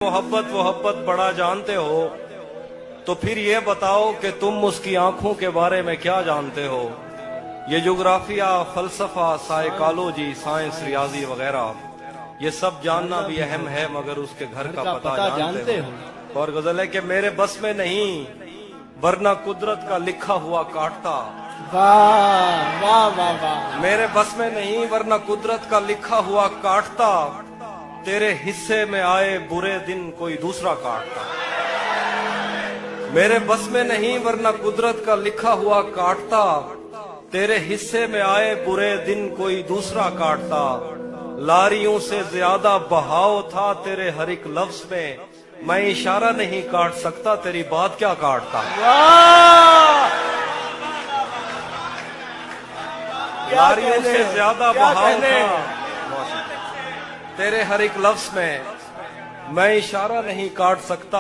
मोहब्बत बड़ा जानते हो तो फिर ये बताओ कि तुम उसकी आंखों के बारे में क्या जानते हो। ये जोग्राफिया, फलसफा, साइकोलॉजी, साइंस, रियाजी वगैरह ये सब जानना भी अहम है, मगर उसके घर का पता जानते हो। और गजल है कि मेरे बस में नहीं वरना कुदरत का लिखा हुआ काटता। वाह वाह वाह वाह। मेरे बस में नहीं वरना कुदरत का लिखा हुआ काटता, तेरे हिस्से में आए बुरे दिन कोई दूसरा काटता। मेरे बस में नहीं वरना कुदरत का लिखा हुआ काटता, तेरे हिस्से में आए बुरे दिन कोई दूसरा काटता। लारियों से ज्यादा बहाव था तेरे हर एक लफ्ज में, मैं इशारा नहीं काट सकता, तेरी बात क्या काटता। लारियों से ज्यादा बहाव था तेरे हर एक लफ्ज में, मैं इशारा नहीं काट सकता।